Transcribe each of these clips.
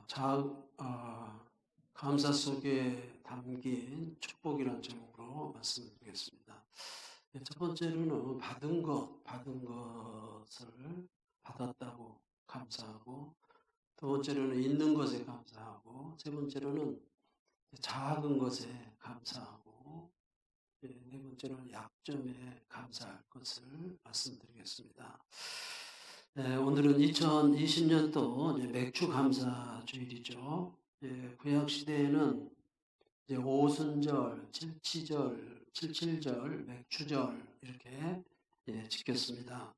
자, 감사 속에 담긴 축복이라는 제목으로 말씀을 드리겠습니다. 첫 번째로는 받은 것을 받았다고 감사하고, 두 번째로는 있는 것에 감사하고, 세 번째로는 작은 것에 감사하고, 네 번째로는 약점에 감사할 것을 말씀드리겠습니다. 오늘은 2020년도 맥주 감사 주일이죠. 구약 시대에는 이제 오순절, 칠칠절, 맥주절 이렇게 지켰습니다.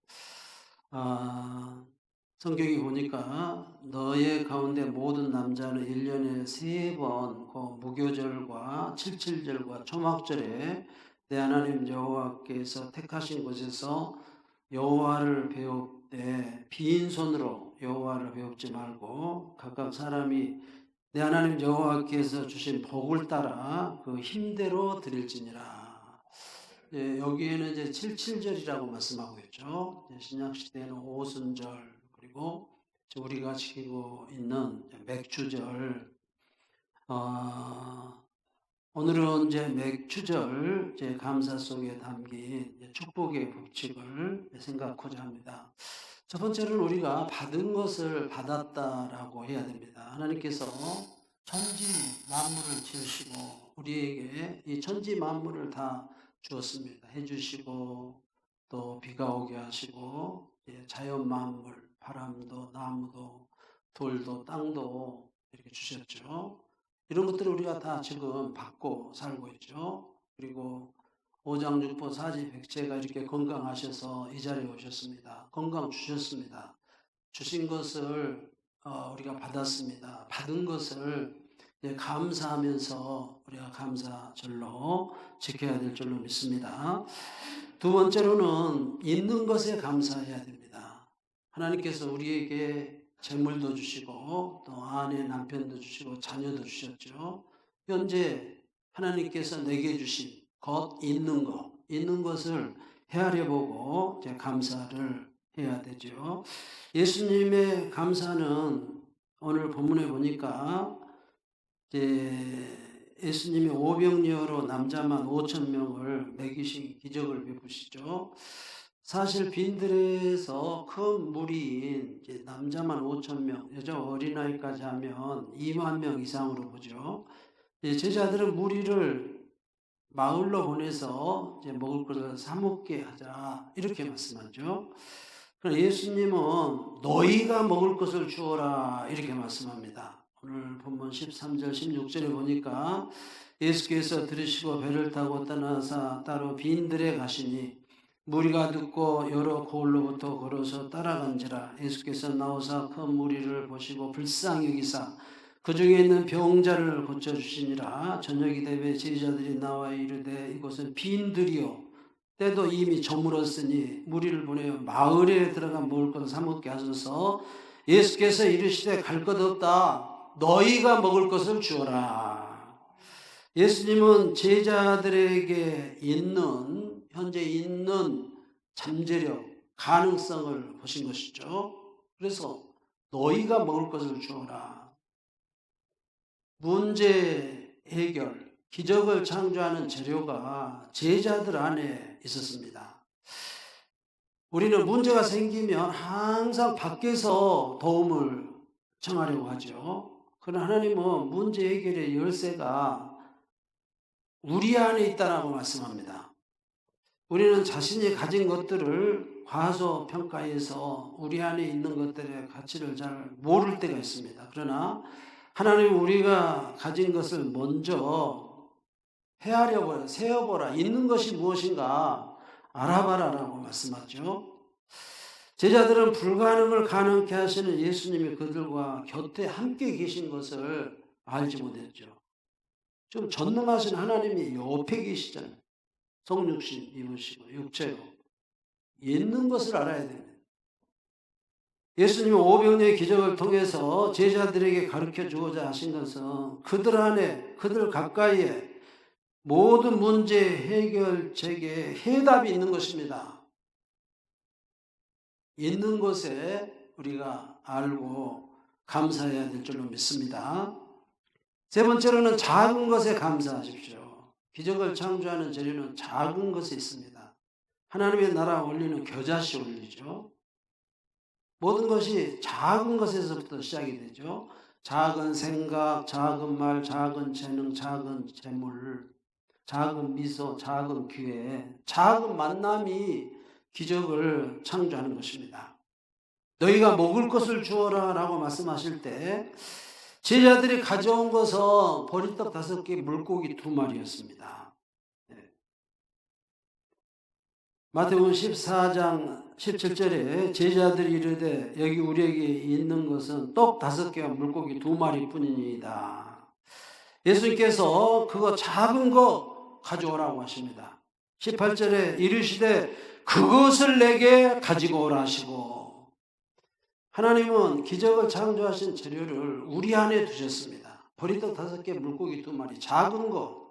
성경이 보니까 너의 가운데 모든 남자는 1년에 3번 그 무교절과 칠칠절과 초막절에 내 하나님 여호와께서 택하신 곳에서 여호와를 배웁되 빈손으로 여호와를 배웁지 말고 각각 사람이 내 하나님 여호와께서 주신 복을 따라 그 힘대로 드릴지니라. 여기에는 이제 칠칠절이라고 말씀하고 있죠. 신약 시대에는 오순절, 그리고 우리가 지키고 있는 맥주절. 오늘은 이제 맥주절 감사 속에 담긴 축복의 법칙을 생각하고자 합니다. 첫 번째는 우리가 받은 것을 받았다라고 해야 됩니다. 하나님께서 천지 만물을 지으시고 우리에게 이 천지 만물을 다 주었습니다. 해주시고 또 비가 오게 하시고 자연 만물, 바람도 나무도 돌도 땅도 이렇게 주셨죠. 이런 것들을 우리가 다 지금 받고 살고 있죠. 그리고 오장육부 사지백체가 이렇게 건강하셔서 이 자리에 오셨습니다. 건강 주셨습니다. 주신 것을 우리가 받았습니다. 받은 것을 감사하면서 우리가 감사절로 지켜야 될 줄로 믿습니다. 두 번째로는 있는 것에 감사해야 됩니다. 하나님께서 우리에게 재물도 주시고 또 아내 남편도 주시고 자녀도 주셨죠. 현재 하나님께서 내게 주신 것 있는 것을 헤아려 보고 감사를 해야 되죠. 예수님의 감사는 오늘 본문에 보니까 예수님이 오병이어로 남자만 5,000명을 먹이신 기적을 베푸시죠. 사실 빈들에서 큰 무리인 남자만 5,000명, 여자 어린아이까지 하면 2만 명 이상으로 보죠. 제자들은 무리를 마을로 보내서 먹을 것을 사 먹게 하자 이렇게 말씀하죠. 그럼 예수님은 너희가 먹을 것을 주어라 이렇게 말씀합니다. 오늘 본문 13절 16절에 보니까 예수께서 들으시고 배를 타고 떠나사 따로 빈들에 가시니 무리가 듣고 여러 고을로부터 걸어서 따라간지라. 예수께서 나오사 큰 무리를 보시고 불쌍히 여기사 그 중에 있는 병자를 고쳐주시니라. 저녁이 되매 제자들이 나와 이르되 이곳은 빈들이요 때도 이미 저물었으니 무리를 보내어 마을에 들어가 먹을 것을 사 먹게 하소서. 예수께서 이르시되 갈 것 없다. 너희가 먹을 것을 주어라. 예수님은 제자들에게 현재 있는 잠재력, 가능성을 보신 것이죠. 그래서 너희가 먹을 것을 주어라. 문제 해결, 기적을 창조하는 재료가 제자들 안에 있었습니다. 우리는 문제가 생기면 항상 밖에서 도움을 청하려고 하죠. 그러나 하나님은 문제 해결의 열쇠가 우리 안에 있다라고 말씀합니다. 우리는 자신이 가진 것들을 과소평가해서 우리 안에 있는 것들의 가치를 잘 모를 때가 있습니다. 그러나 하나님은 우리가 가진 것을 먼저 헤아려보라, 세어보라, 있는 것이 무엇인가 알아봐라라고 말씀하죠. 제자들은 불가능을 가능케 하시는 예수님이 그들과 곁에 함께 계신 것을 알지 못했죠. 좀 전능하신 하나님이 옆에 계시잖아요. 성육신 입으시고 육체로 있는 것을 알아야 됩니다. 예수님이 오병이어의 기적을 통해서 제자들에게 가르쳐 주고자 하신 것은 그들 안에, 그들 가까이에 모든 문제 해결책에 해답이 있는 것입니다. 있는 것에 우리가 알고 감사해야 될 줄로 믿습니다. 세 번째로는 작은 것에 감사하십시오. 기적을 창조하는 재료는 작은 것에 있습니다. 하나님의 나라 원리는 겨자씨 원리죠. 모든 것이 작은 것에서부터 시작이 되죠. 작은 생각, 작은 말, 작은 재능, 작은 재물, 작은 미소, 작은 기회, 작은 만남이 기적을 창조하는 것입니다. 너희가 먹을 것을 주어라 라고 말씀하실 때 제자들이 가져온 것은 보리떡 5개, 물고기 2마리였습니다. 마태복음 14장 17절에 제자들이 이르되 여기 우리에게 있는 것은 떡 5개와 물고기 2마리 뿐이니이다. 예수님께서 그거 작은 거 가져오라고 하십니다. 18절에 이르시되 그것을 내게 가지고 오라 하시고, 하나님은 기적을 창조하신 재료를 우리 안에 두셨습니다. 보리떡 5개, 물고기 2마리, 작은 거.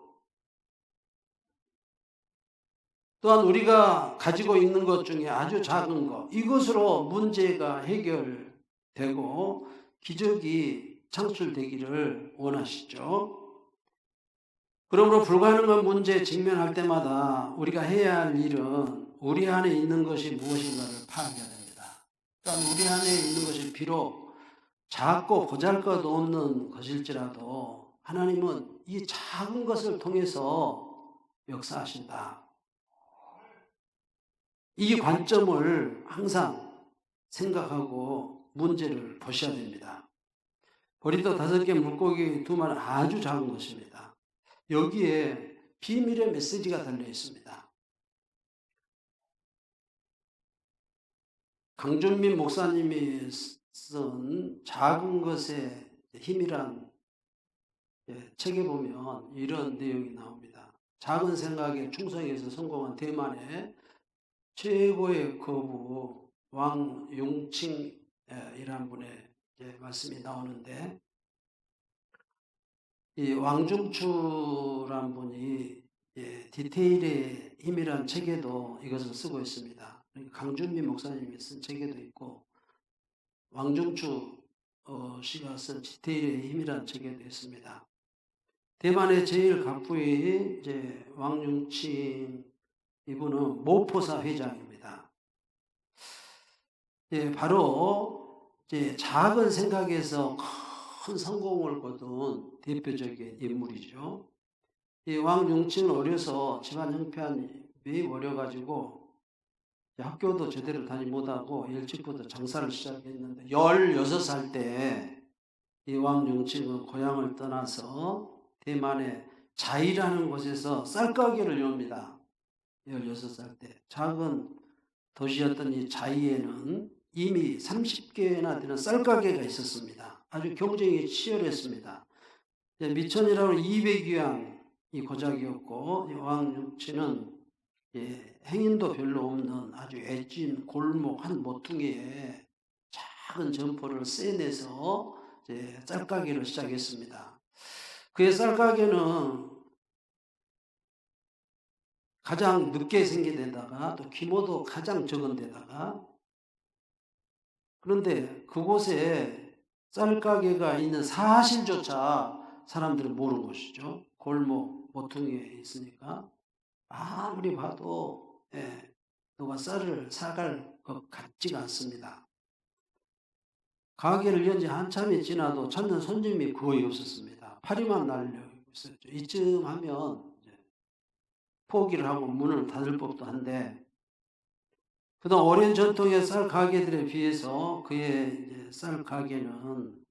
또한 우리가 가지고 있는 것 중에 아주 작은 것, 이것으로 문제가 해결되고 기적이 창출되기를 원하시죠. 그러므로 불가능한 문제에 직면할 때마다 우리가 해야 할 일은 우리 안에 있는 것이 무엇인가를 파악해야 됩니다. 그러니까 우리 안에 있는 것이 비록 작고 보잘것없는 것일지라도 하나님은 이 작은 것을 통해서 역사하신다. 이 관점을 항상 생각하고 문제를 보셔야 됩니다. 보리떡 5개, 물고기 2마리, 아주 작은 것입니다. 여기에 비밀의 메시지가 달려 있습니다. 강준민 목사님이 쓴 작은 것의 힘이란 책에 보면 이런 내용이 나옵니다. 작은 생각에 충성해서 성공한 대만의 최고의 거부 왕융칭이라는 분의 말씀이 나오는데, 이 왕중추라는 분이 디테일의 힘이라는 책에도 이것을 쓰고 있습니다. 강준민 목사님이 쓴 책에도 있고 왕중추 씨가 쓴 디테일의 힘이라는 책에도 있습니다. 대만의 제일 갑부의 왕융칭, 이분은 모포사 회장입니다. 바로 작은 생각에서 큰 성공을 거둔 대표적인 인물이죠. 이 왕융칭은 어려서 집안 형편이 매우 어려가지고 학교도 제대로 다니지 못하고 일찍부터 장사를 시작했는데 16살 때 이 왕융칭은 고향을 떠나서 대만의 자이라는 곳에서 쌀가게를 엽니다. 16살 때. 작은 도시였던 이 자이에는 이미 30개나 되는 쌀가게가 있었습니다. 아주 경쟁이 치열했습니다. 미천이라고 200위안이 고작이었고, 왕육치는 행인도 별로 없는 아주 애진 골목 한 모퉁이에 작은 점포를 쎄내서 쌀가게를 시작했습니다. 그의 쌀가게는 가장 늦게 생긴 데다가 또 규모도 가장 적은 데다가, 그런데 그곳에 쌀가게가 있는 사실조차 사람들은 모르는 것이죠. 골목 모퉁이에 있으니까 아무리 봐도 누가 쌀을 사갈 것 같지가 않습니다. 가게를 연 지 한참이 지나도 찾는 손님이 거의 없었습니다. 파리만 날리고 있었죠. 이쯤 하면 포기를 하고 문을 닫을 법도 한데, 그동안 오랜 전통의 쌀 가게들에 비해서 그의 쌀 가게는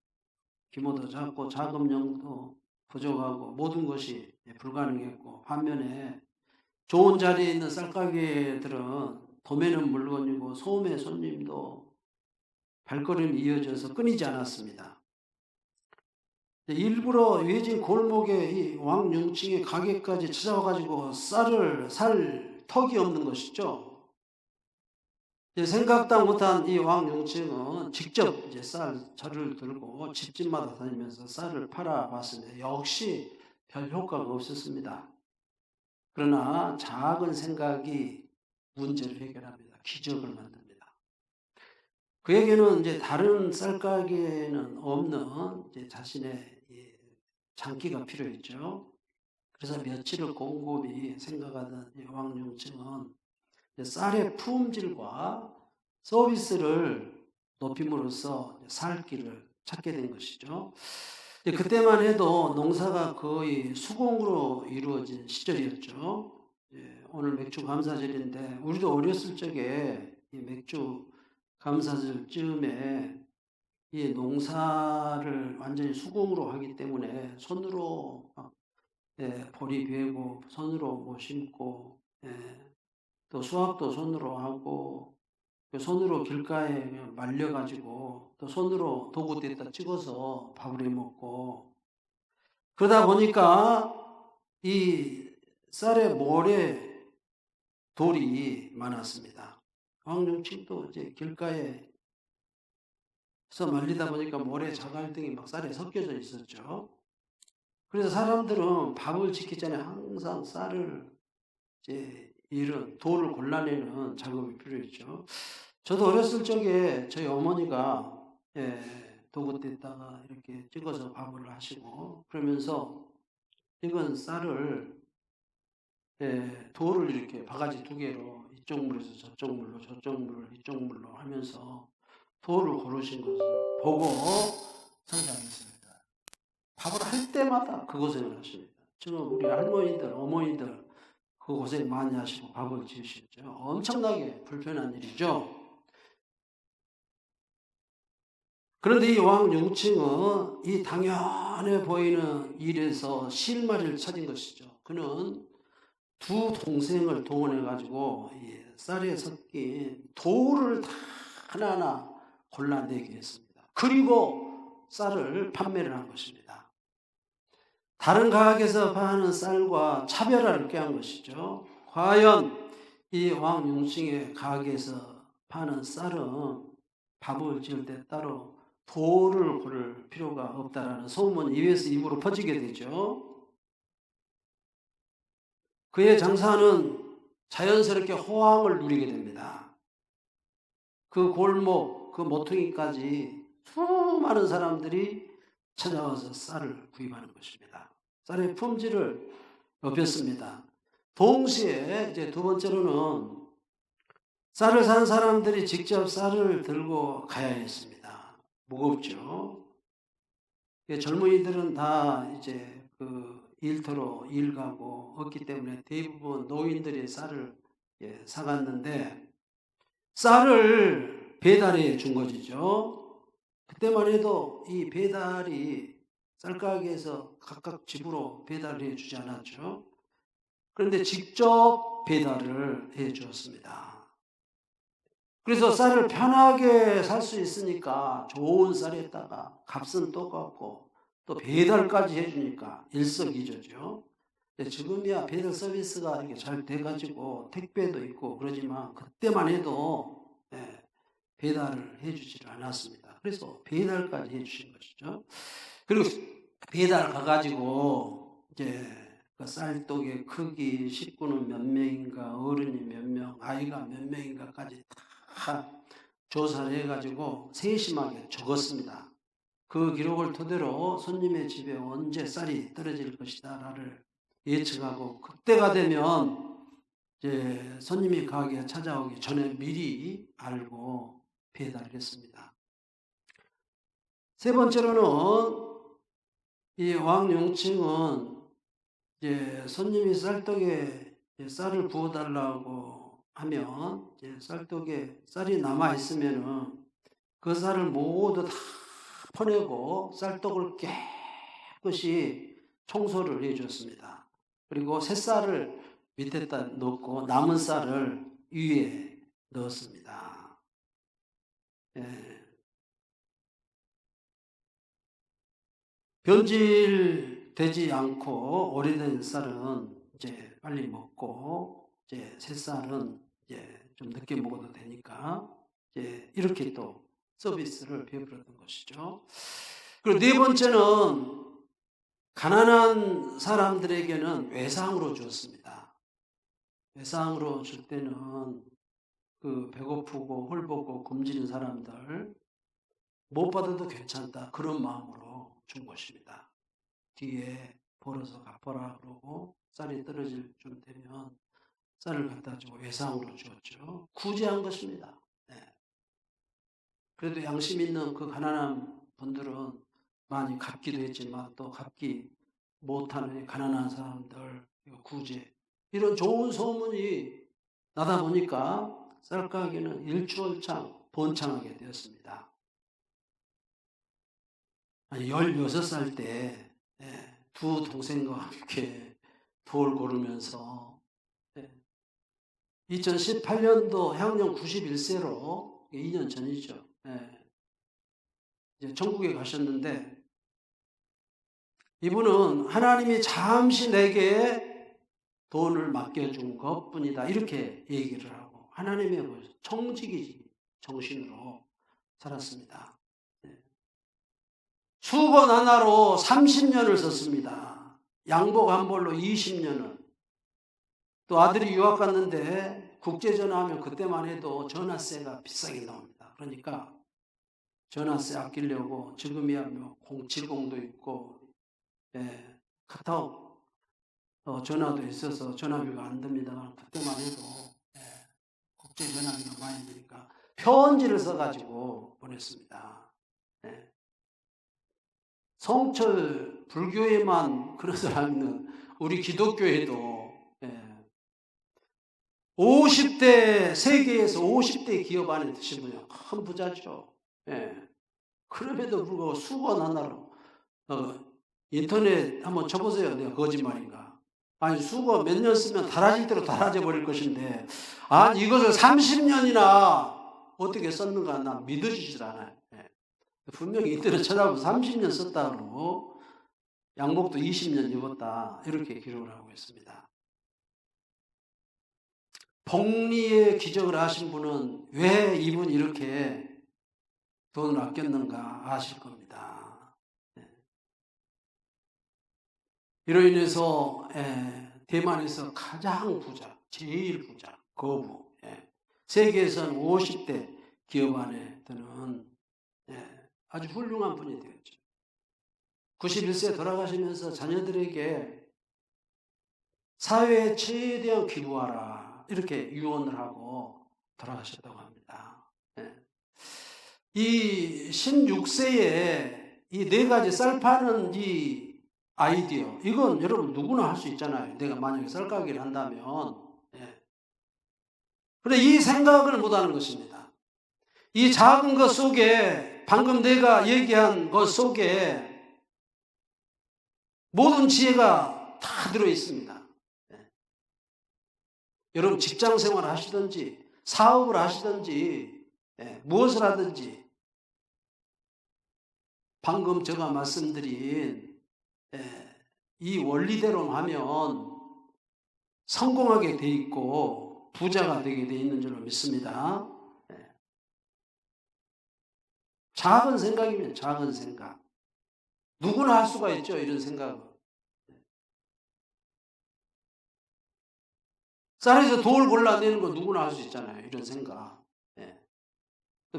규모도 작고 자금력도 부족하고 모든 것이 불가능했고, 반면에 좋은 자리에 있는 쌀 가게들은 도매는 물건이고 소매 손님도 발걸음이 이어져서 끊이지 않았습니다. 일부러 외진 골목에 이 왕융칭의 가게까지 찾아와가지고 쌀을 살 턱이 없는 것이죠. 생각도 못한 이 왕융칭은 직접 쌀을 들고 집집마다 다니면서 쌀을 팔아봤습니다. 역시 별 효과가 없었습니다. 그러나 작은 생각이 문제를 해결합니다. 기적을 만듭니다. 그에게는 이제 다른 쌀가게에는 없는 이제 자신의 장기가 필요했죠. 그래서 며칠을 곰곰이 생각하던 왕용증은 쌀의 품질과 서비스를 높임으로써 살 길을 찾게 된 것이죠. 그때만 해도 농사가 거의 수공으로 이루어진 시절이었죠. 오늘 맥주 감사절인데 우리도 어렸을 적에 이 맥주 감사절 즈음에 이 농사를 완전히 수공으로 하기 때문에 손으로 보리 베고 손으로 뭐 심고 또 수확도 손으로 하고 손으로 길가에 말려가지고 또 손으로 도구대에다 찍어서 밥을 해 먹고 그러다 보니까 이 쌀에 모래 돌이 많았습니다. 왕용칭도 이제 길가에서 말리다 보니까 모래 자갈 등이 막 쌀에 섞여져 있었죠. 그래서 사람들은 밥을 짓기 전에 항상 쌀을 이제 이런 돌을 골라내는 작업이 필요했죠. 저도 어렸을 적에 저희 어머니가 도구대에다가 이렇게 찍어서 밥을 하시고 그러면서 이건 쌀을 돌을 이렇게 바가지 두 개로 이쪽 물에서 저쪽 물로 저쪽 물을 이쪽 물로 하면서 돌을 고르신 것을 보고 성장했습니다. 밥을 할 때마다 그 고생을 하십니다. 지금 우리 할머니들, 어머니들 그 고생 많이 하시고 밥을 지으시죠. 엄청나게 불편한 일이죠. 그런데 이 왕용칭은 이 당연해 보이는 일에서 실마리를 찾은 것이죠. 그는 두 동생을 동원해 가지고 쌀에 섞인 돌을 다 하나하나 골라내게 했습니다. 그리고 쌀을 판매를 한 것입니다. 다른 가게에서 파는 쌀과 차별화를 꾀한 것이죠. 과연 이 왕용칭의 가게에서 파는 쌀은 밥을 지을 때 따로 돌을 고를 필요가 없다라는 소문이 입에서 입으로 퍼지게 되죠. 그의 장사는 자연스럽게 호황을 누리게 됩니다. 그 골목, 그 모퉁이까지 수많은 사람들이 찾아와서 쌀을 구입하는 것입니다. 쌀의 품질을 높였습니다. 동시에 이제 두 번째로는 쌀을 산 사람들이 직접 쌀을 들고 가야 했습니다. 무겁죠. 젊은이들은 다 이제 그 일터로 일 가고 없기 때문에 대부분 노인들이 쌀을 사갔는데 쌀을 배달해 준 것이죠. 그때만 해도 이 배달이 쌀가게에서 각각 집으로 배달을 해 주지 않았죠. 그런데 직접 배달을 해 주었습니다. 그래서 쌀을 편하게 살 수 있으니까 좋은 쌀에다가 값은 똑같고 또 배달까지 해주니까 일석이조죠. 지금이야 배달 서비스가 이렇게 잘 돼가지고 택배도 있고 그러지만 그때만 해도 배달을 해주지를 않았습니다. 그래서 배달까지 해주신 것이죠. 그리고 배달 가가지고 이제 그 쌀떡의 크기, 식구는 몇 명인가, 어른이 몇 명, 아이가 몇 명인가까지 다 조사를 해가지고 세심하게 적었습니다. 그 기록을 토대로 손님의 집에 언제 쌀이 떨어질 것이다를 예측하고 그때가 되면 이제 손님이 가게에 찾아오기 전에 미리 알고 배달했습니다. 세 번째로는 이 왕용칭은 이제 손님이 쌀떡에 쌀을 부어달라고 하면 이제 쌀떡에 쌀이 남아 있으면은 그 쌀을 모두 다 퍼내고 쌀떡을 깨끗이 청소를 해줬습니다. 그리고 새 쌀을 밑에다 넣고 남은 쌀을 위에 넣었습니다. 변질되지 않고 오래된 쌀은 이제 빨리 먹고 이제 새 쌀은 이제 좀 늦게 먹어도 되니까 이제 이렇게 또 서비스를 베풀었던 것이죠. 그리고 네 번째는 가난한 사람들에게는 외상으로 주었습니다. 외상으로 줄 때는 그 배고프고 홀벗고 굶주린 사람들 못 받아도 괜찮다 그런 마음으로 준 것입니다. 뒤에 벌어서 갚아라 그러고 쌀이 떨어질 쯤 되면 쌀을 갖다 주고 외상으로 주었죠. 구제한 것입니다. 네. 그래도 양심 있는 그 가난한 분들은 많이 갚기도 했지만 또 갚기 못하는 가난한 사람들 구제 이런 좋은 소문이 나다 보니까 쌀가게는 일추월창 번창하게 되었습니다. 아니 16살 때 두 동생과 함께 돌 고르면서 2018년도 향년 91세로 2년 전이죠. 이제 천국에 가셨는데 이분은 하나님이 잠시 내게 돈을 맡겨준 것뿐이다 이렇게 얘기를 하고 하나님의 청지기 정신으로 살았습니다. 수건 하나로 30년을 썼습니다. 양복 한 벌로 20년을. 또 아들이 유학 갔는데 국제전화하면 그때만 해도 전화세가 비싸게 나옵니다. 그러니까 전화세 아끼려고 지금이야 뭐 070도 있고 카카오 전화도 있어서 전화비가 안 듭니다만 그때만 해도 국제전화비가 많이 드니까 편지를 써가지고 보냈습니다. 성철 불교에만 그런 사람은 우리 기독교에도 50대 세계에서 50대 기업 안에 드신 분이 큰 부자죠. 그럼에도 불구하고 수건 하나로 인터넷 한번 쳐보세요. 내가 거짓말인가. 아니 수건 몇 년 쓰면 달아질 대로 달아져 버릴 것인데 아니 이것을 30년이나 어떻게 썼는가 나 믿어지질 않아요. 분명히 인터넷 찾아보면 30년 썼다 그러고 양복도 20년 입었다 이렇게 기록을 하고 있습니다. 복리의 기적을 하신 분은 왜 이분이 이렇게 돈을 아꼈는가 아실 겁니다. 이로 인해서 대만에서 가장 부자, 제일 부자, 거부, 세계에서는 50대 기업 안에 드는 아주 훌륭한 분이 되었죠. 91세 돌아가시면서 자녀들에게 사회에 최대한 기부하라 이렇게 유언을 하고 돌아가셨다고 합니다. 이 16세에 이 네 가지 쌀 파는 이 아이디어 이건 여러분 누구나 할 수 있잖아요. 내가 만약에 쌀가게를 한다면. 그런데 이 생각을 못하는 것입니다. 이 작은 것 속에 방금 내가 얘기한 것 속에 모든 지혜가 다 들어있습니다. 여러분 직장 생활을 하시든지 사업을 하시든지 무엇을 하든지 방금 제가 말씀드린 이 원리대로 하면 성공하게 돼 있고 부자가 되게 돼 있는 줄로 믿습니다. 작은 생각이면 작은 생각. 누구나 할 수가 있죠. 이런 생각은. 쌀에서 돌 골라내는 거 누구나 할 수 있잖아요. 이런 생각.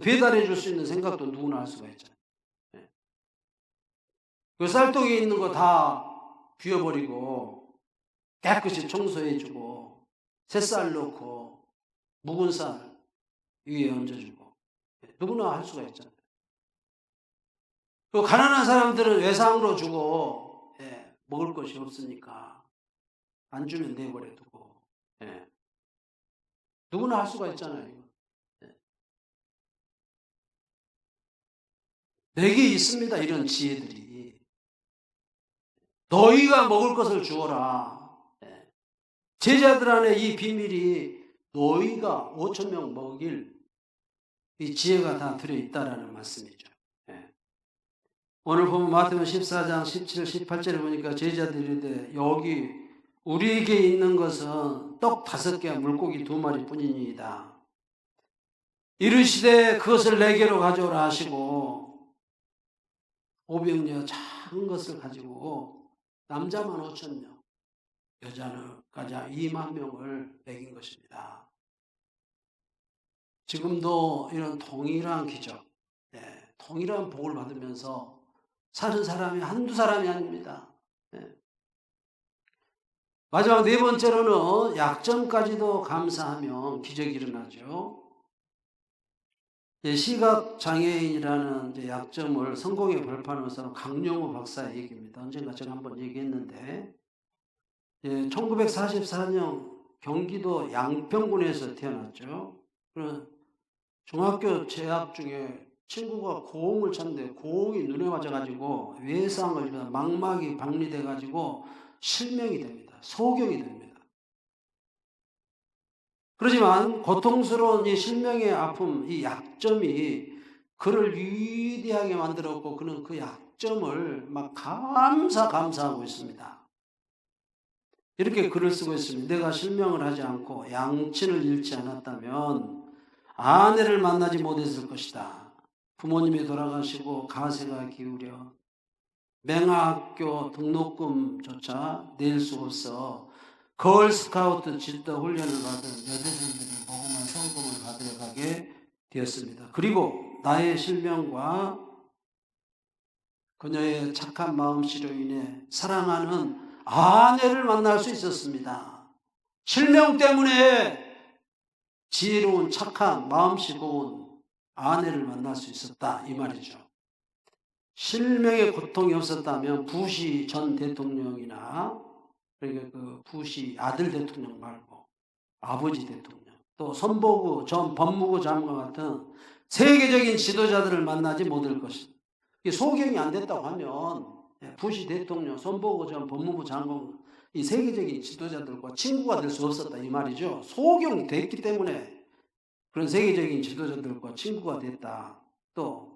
배달해 줄 수 있는 생각도 누구나 할 수가 있잖아요. 그 쌀떡에 있는 거 다 비워버리고 깨끗이 청소해주고 새쌀 넣고 묵은 쌀 위에 얹어주고 누구나 할 수가 있잖아요. 또 가난한 사람들은 외상으로 주고 먹을 것이 없으니까 안 주면 내버려 두고 누구나 할 수가 있잖아요. 내게 있습니다. 이런 지혜들이. 너희가 먹을 것을 주어라. 제자들 안에 이 비밀이 너희가 5,000명 먹일 이 지혜가 다 들어있다라는 말씀이죠. 오늘 보면 마태복음 14장 17, 18절에 보니까 제자들이 이르되 여기 우리에게 있는 것은 떡 5개와 물고기 2마리 뿐이니이다. 이르시되 그것을 내게로 가져오라 하시고 500여 작은 것을 가지고 남자만 5,000명, 여자는 가장 2만 명을 먹인 것입니다. 지금도 이런 동일한 기적, 동일한 복을 받으면서 사는 사람이 한두 사람이 아닙니다. 마지막 네 번째로는 약점까지도 감사하면 기적이 일어나죠. 시각장애인이라는 약점을 성공의 벌판으로 삼은 강용우 박사의 얘기입니다. 언젠가 제가 한번 얘기했는데 1944년 경기도 양평군에서 태어났죠. 중학교 재학 중에 친구가 고흥을 쳤는데 고흥이 눈에 맞아가지고 외상을 입어서 망막이 박리돼가지고 실명이 됩니다. 소경이 됩니다. 그렇지만 고통스러운 이 실명의 아픔, 이 약점이 그를 위대하게 만들었고 그는 그 약점을 막 감사하고 있습니다. 이렇게 글을 쓰고 있습니다. 내가 실명을 하지 않고 양친을 잃지 않았다면 아내를 만나지 못했을 것이다. 부모님이 돌아가시고 가세가 기울여 맹하학교 등록금조차 낼 수 없어 걸스카우트 집도 훈련을 받은 여대생들이 모금한 성금을 받으러 가게 되었습니다. 그리고 나의 실명과 그녀의 착한 마음씨로 인해 사랑하는 아내를 만날 수 있었습니다. 실명 때문에 지혜로운 착한 마음씨 고운 아내를 만날 수 있었다 이 말이죠. 실명의 고통이 없었다면 부시 전 대통령이나 그러니까 그 부시 아들 대통령 말고 아버지 대통령 또 손보구 전 법무부 장관 같은 세계적인 지도자들을 만나지 못할 것이다. 소경이 안 됐다고 하면 부시 대통령, 손보구 전 법무부 장관 이 세계적인 지도자들과 친구가 될 수 없었다 이 말이죠. 소경이 됐기 때문에 그런 세계적인 지도자들과 친구가 됐다. 또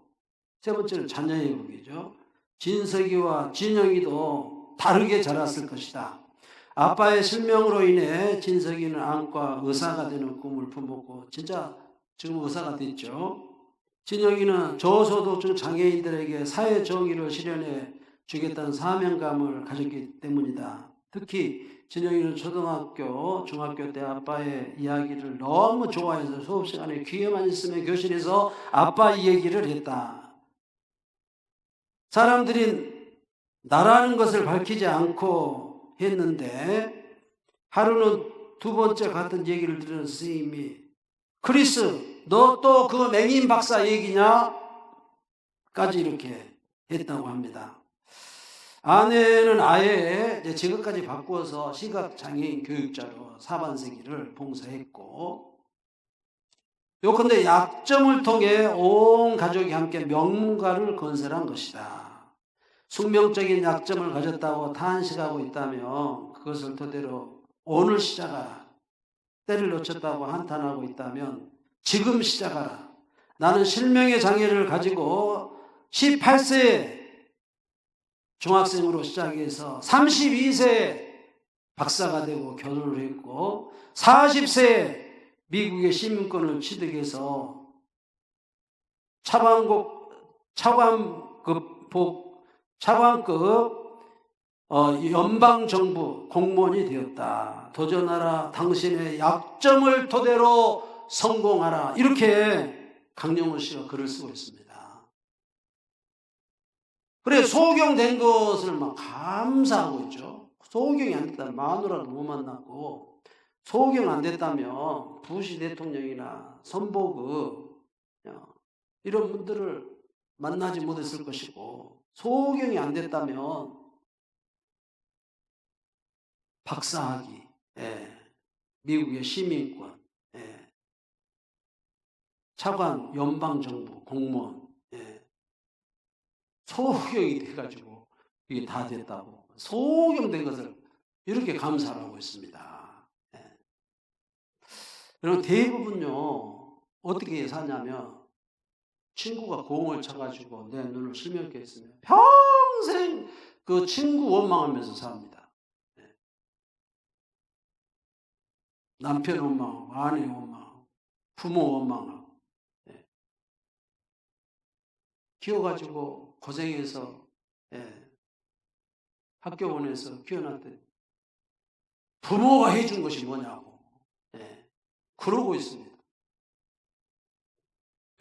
세 번째는 자녀의 복이죠. 진석이와 진영이도 다르게 자랐을 것이다. 아빠의 실명으로 인해 진석이는 안과 의사가 되는 꿈을 품었고 진짜 지금 의사가 됐죠. 진영이는 저소득층 장애인들에게 사회 정의를 실현해 주겠다는 사명감을 가졌기 때문이다. 특히 진영이는 초등학교, 중학교 때 아빠의 이야기를 너무 좋아해서 수업 시간에 귀에만 있으면 교실에서 아빠 이야기를 했다. 사람들이 나라는 것을 밝히지 않고 했는데 하루는 두 번째 같은 얘기를 들은 선생님이 크리스 너 또 그 맹인 박사 얘기냐? 까지 이렇게 했다고 합니다. 아내는 아예 직업까지 바꾸어서 시각장애인 교육자로 사반세기를 봉사했고 요컨대 약점을 통해 온 가족이 함께 명문가를 건설한 것이다. 숙명적인 약점을 가졌다고 탄식하고 있다면 그것을 토대로 오늘 시작하라. 때를 놓쳤다고 한탄하고 있다면 지금 시작하라. 나는 실명의 장애를 가지고 18세에 중학생으로 시작해서 32세에 박사가 되고 결혼을 했고 40세에 미국의 시민권을 취득해서 차관급 연방정부 공무원이 되었다. 도전하라. 당신의 약점을 토대로 성공하라. 이렇게 강영호 씨가 글을 쓰고 있습니다. 그래 소경된 것을 막 감사하고 있죠. 소경이 안 됐다면 마누라도 못 만났고 소경 안 됐다면 부시 대통령이나 손보그 이런 분들을 만나지 못했을 것이고 소경이 안 됐다면 박사학위, 미국의 시민권, 차관 연방정부 공무원, 소경이 돼가지고 이게 다 됐다고 소경된 것을 이렇게 감사를 하고 있습니다. 여러분 대부분요 어떻게 사냐면 친구가 공을 쳐가지고 내 눈을 실명케 했으면 평생 그 친구 원망하면서 삽니다. 남편 원망하고 아내 원망하고 부모 원망하고 키워가지고 고생해서 학교 보내서 키워놨더니 부모가 해준 것이 뭐냐고 그러고 있습니다.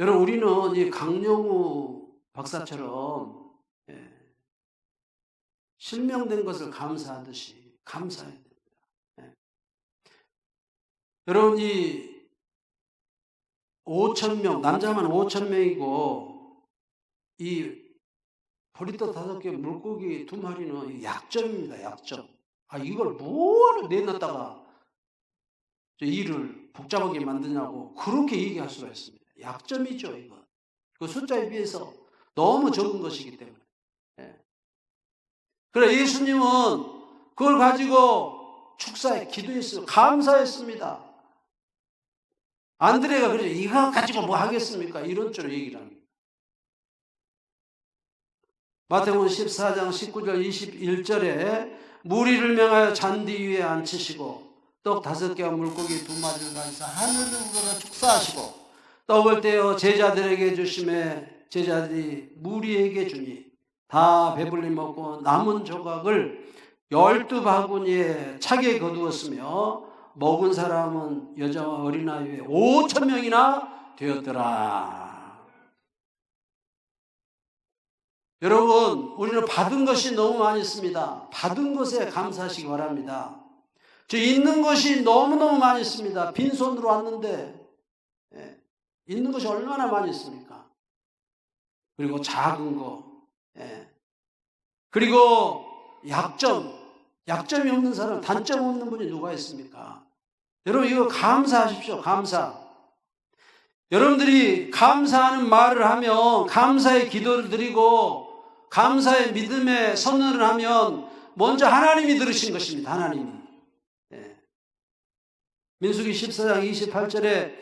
여러분, 우리는 이 강영우 박사처럼 실명된 것을 감사하듯이 감사해야 됩니다. 여러분, 이 5,000명, 남자만 5,000명이고 이 보리떡 5개, 물고기 2마리는 약점입니다. 약점. 이걸 뭐하러 내놨다가 일을 복잡하게 만드냐고 그렇게 얘기할 수가 있습니다. 약점이죠, 이거. 그 숫자에 비해서 너무 적은 것이기 때문에. 그래, 예수님은 그걸 가지고 축사에 기도했어요. 감사했습니다. 안드레가 그래서 이거 가지고 뭐 하겠습니까? 이런 쪽으로 얘기를 합니다. 마태복음 14장 19절 21절에 무리를 명하여 잔디 위에 앉히시고 떡 5개와 물고기 2마리를 가지사 하늘을 우러러 축사하시고 떡을 떼어 제자들에게 주심에 제자들이 무리에게 주니 다 배불리 먹고 남은 조각을 12바구니에 차게 거두었으며 먹은 사람은 여자와 어린아이 5,000명이나 되었더라. 여러분, 우리는 받은 것이 너무 많이 있습니다. 받은 것에 감사하시기 바랍니다. 저 있는 것이 너무너무 많이 있습니다. 빈손으로 왔는데 있는 것이 얼마나 많이 있습니까? 그리고 작은 거, 그리고 약점이 없는 사람, 단점 없는 분이 누가 있습니까? 여러분, 이거 감사하십시오. 감사. 여러분들이 감사하는 말을 하면, 감사의 기도를 드리고 감사의 믿음의 선언을 하면 먼저 하나님이 들으신 것입니다. 하나님이. 민수기 14장 28절에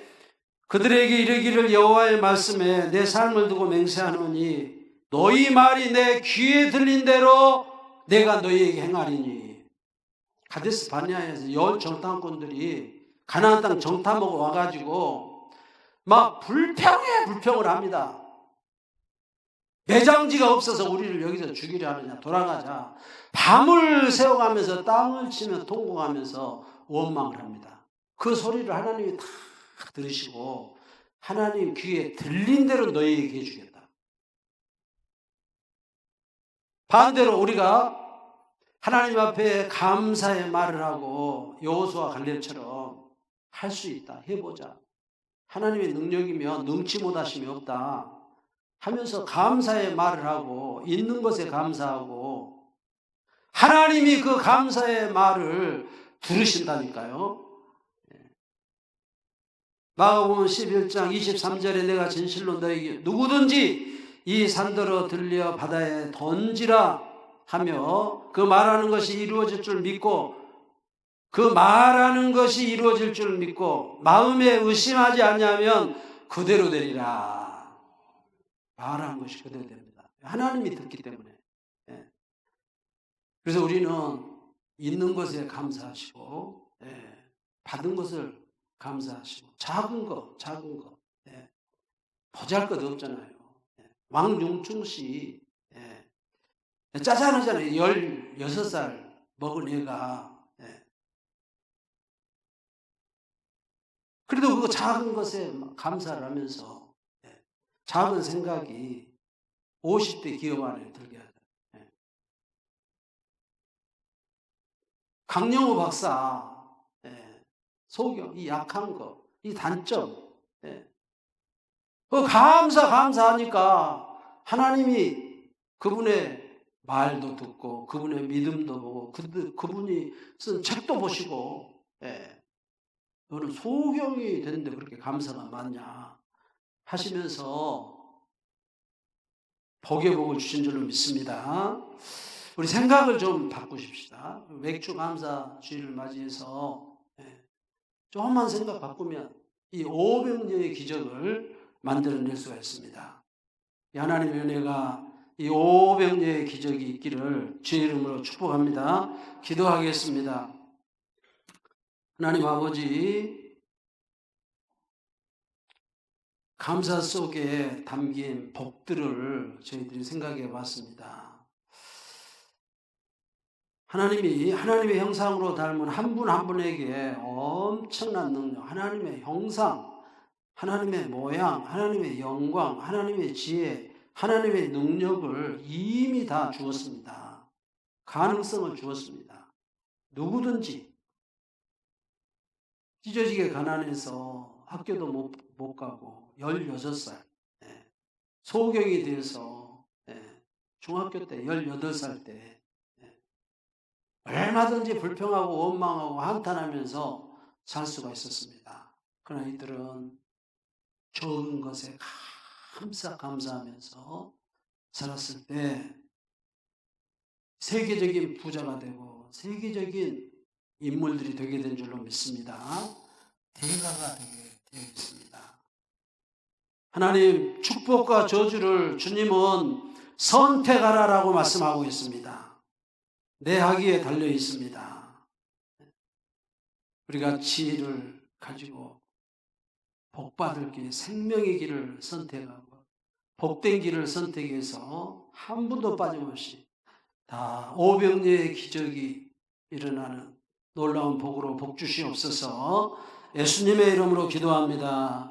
그들에게 이르기를 여호와의 말씀에 내 삶을 두고 맹세하노니 너희 말이 내 귀에 들린 대로 내가 너희에게 행하리니. 가데스 바네아에서 열 정탐꾼들이 가나안 땅 정탐하고 와가지고 막 불평을 합니다. 매장지가 없어서 우리를 여기서 죽이려 하느냐, 돌아가자. 밤을 새워가면서 땅을 치며 통곡하면서 원망을 합니다. 그 소리를 하나님이 다 들으시고 하나님 귀에 들린 대로 너희에게 해주겠다. 반대로 우리가 하나님 앞에 감사의 말을 하고 여호수아 갈렙처럼 할 수 있다. 해보자. 하나님의 능력이면 능치 못하심이 없다 하면서 감사의 말을 하고 있는 것에 감사하고 하나님이 그 감사의 말을 들으신다니까요. 마가복음 11장 23절에 내가 진실로 너에게 누구든지 이 산더러 들려 바다에 던지라 하며 그 말하는 것이 이루어질 줄 믿고 마음에 의심하지 않냐면 그대로 되리라. 말하는 것이 그대로 됩니다. 하나님이 듣기 때문에. 그래서 우리는 있는 것에 감사하시고 받은 것을 감사하시고 작은 거 보잘것 없잖아요. 왕융충씨 짜잘하잖아요. 16살 먹은 애가. 그래도 그거 작은 것에 감사를 하면서 작은 생각이 50대 기업 안에 들게 하다. 강영우 박사 소경, 이 약한 거, 이 단점, 그 감사하니까 하나님이 그분의 말도 듣고 그분의 믿음도 보고 그분이 쓴 책도 보시고 너는 소경이 되는데 그렇게 감사가 많냐 하시면서 복의 복을 주신 줄로 믿습니다. 우리 생각을 좀 바꾸십시다. 맥주 감사 주일을 맞이해서 조금만 생각 바꾸면 이 500년의 기적을 만들어낼 수가 있습니다. 하나님의 은혜가 이 500년의 기적이 있기를 주의 이름으로 축복합니다. 기도하겠습니다. 하나님 아버지, 감사 속에 담긴 복들을 저희들이 생각해 봤습니다. 하나님이 하나님의 형상으로 닮은 한 분 한 분에게 엄청난 능력, 하나님의 형상, 하나님의 모양, 하나님의 영광, 하나님의 지혜, 하나님의 능력을 이미 다 주었습니다. 가능성을 주었습니다. 누구든지 찢어지게 가난해서 학교도 못 가고 16살 소경이 되어서 중학교 때 18살 때 얼마든지 불평하고 원망하고 한탄하면서 살 수가 있었습니다. 그러나 이들은 적은 것에 감사하면서 살았을 때 세계적인 부자가 되고 세계적인 인물들이 되게 된 줄로 믿습니다. 대가가 되게 되어 있습니다. 하나님 축복과 저주를 주님은 선택하라라고 말씀하고 있습니다. 내 학위에 달려 있습니다. 우리가 지혜를 가지고 복받을 길, 생명의 길을 선택하고 복된 길을 선택해서 한 분도 빠짐없이 다 오병이어의 기적이 일어나는 놀라운 복으로 복 주시옵소서. 예수님의 이름으로 기도합니다.